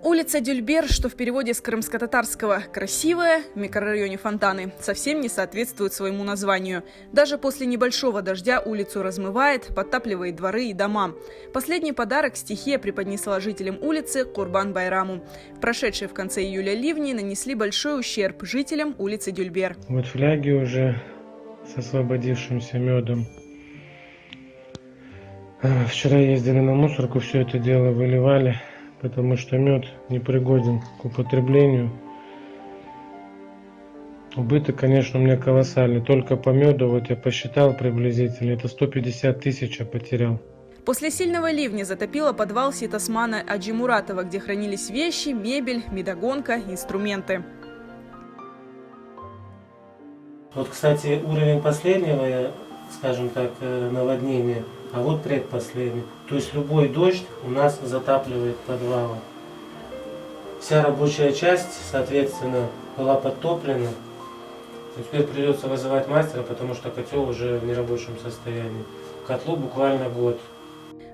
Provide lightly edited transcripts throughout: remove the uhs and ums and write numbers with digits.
Улица Дюльбер, что в переводе с крымско-татарского «красивая», в микрорайоне Фонтаны, совсем не соответствует своему названию. Даже после небольшого дождя улицу размывает, подтапливает дворы и дома. Последний подарок стихия преподнесла жителям улицы Курбан-Байраму. Прошедшие в конце июля ливни нанесли большой ущерб жителям улицы Дюльбер. Вот фляги уже с освободившимся медом. Вчера ездили на мусорку, все это дело выливали, потому что мед непригоден к употреблению. Убыток, конечно, у меня колоссальный. Только по меду, вот я посчитал приблизительно, это 150 тысяч я потерял. После сильного ливня затопило подвал Ситосмана Аджи Муратова, где хранились вещи, мебель, медогонка, инструменты. Вот, кстати, уровень последнего, скажем так, наводнения, а вот предпоследний. То есть любой дождь у нас затапливает подвалы. Вся рабочая часть, соответственно, была подтоплена. И теперь придется вызывать мастера, потому что котел уже в нерабочем состоянии. Котлу буквально год.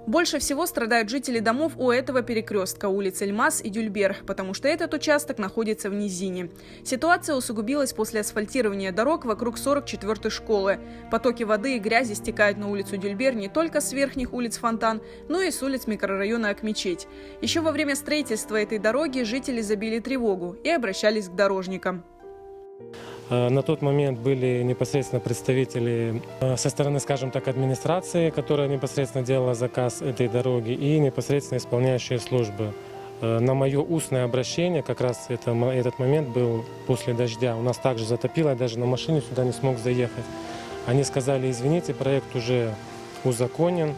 Больше всего страдают жители домов у этого перекрестка улиц Эльмас и Дюльбер, потому что этот участок находится в низине. Ситуация усугубилась после асфальтирования дорог вокруг 44-й школы. Потоки воды и грязи стекают на улицу Дюльбер не только с верхних улиц Фонтан, но и с улиц микрорайона Акмечеть. Еще во время строительства этой дороги жители забили тревогу и обращались к дорожникам. На тот момент были непосредственно представители со стороны, скажем так, администрации, которая непосредственно делала заказ этой дороги, и непосредственно исполняющие службы. На мое устное обращение, как раз этот момент был после дождя, у нас также затопило, я даже на машине сюда не смог заехать. Они сказали: извините, проект уже узаконен,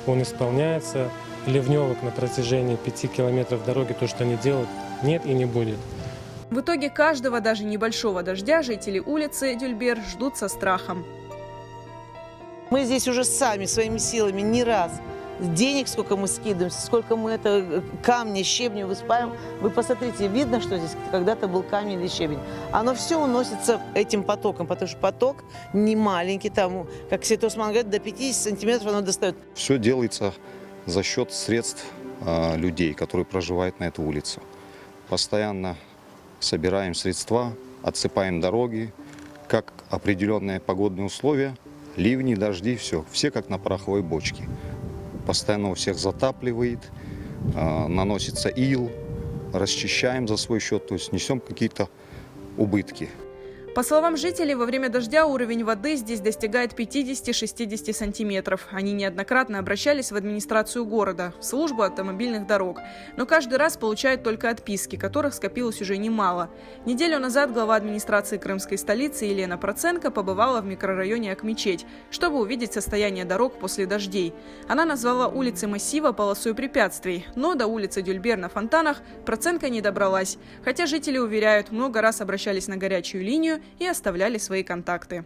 он исполняется, ливневок на протяжении 5 километров дороги, то, что они делают, нет и не будет. В итоге каждого, даже небольшого дождя, жители улицы Дюльбер ждут со страхом. Мы здесь уже сами, своими силами, не раз. Денег сколько мы скидываем, сколько мы это камни, щебни выспаем. Вы посмотрите, видно, что здесь когда-то был камень или щебень. Оно все уносится этим потоком, потому что поток не маленький, там, как Ситосман говорит, до 50 сантиметров оно достает. Все делается за счет средств людей, которые проживают на этой улице. Постоянно собираем средства, отсыпаем дороги, как определенные погодные условия, ливни, дожди, все как на пороховой бочке. Постоянно у всех затапливает, наносится ил, расчищаем за свой счет, то есть несем какие-то убытки. По словам жителей, во время дождя уровень воды здесь достигает 50-60 сантиметров. Они неоднократно обращались в администрацию города, в службу автомобильных дорог. Но каждый раз получают только отписки, которых скопилось уже немало. Неделю назад глава администрации крымской столицы Елена Проценко побывала в микрорайоне Акмечеть, чтобы увидеть состояние дорог после дождей. Она назвала улицы массива полосой препятствий, но до улицы Дюльбер на Фонтанах Проценко не добралась. Хотя жители уверяют, много раз обращались на горячую линию и оставляли свои контакты.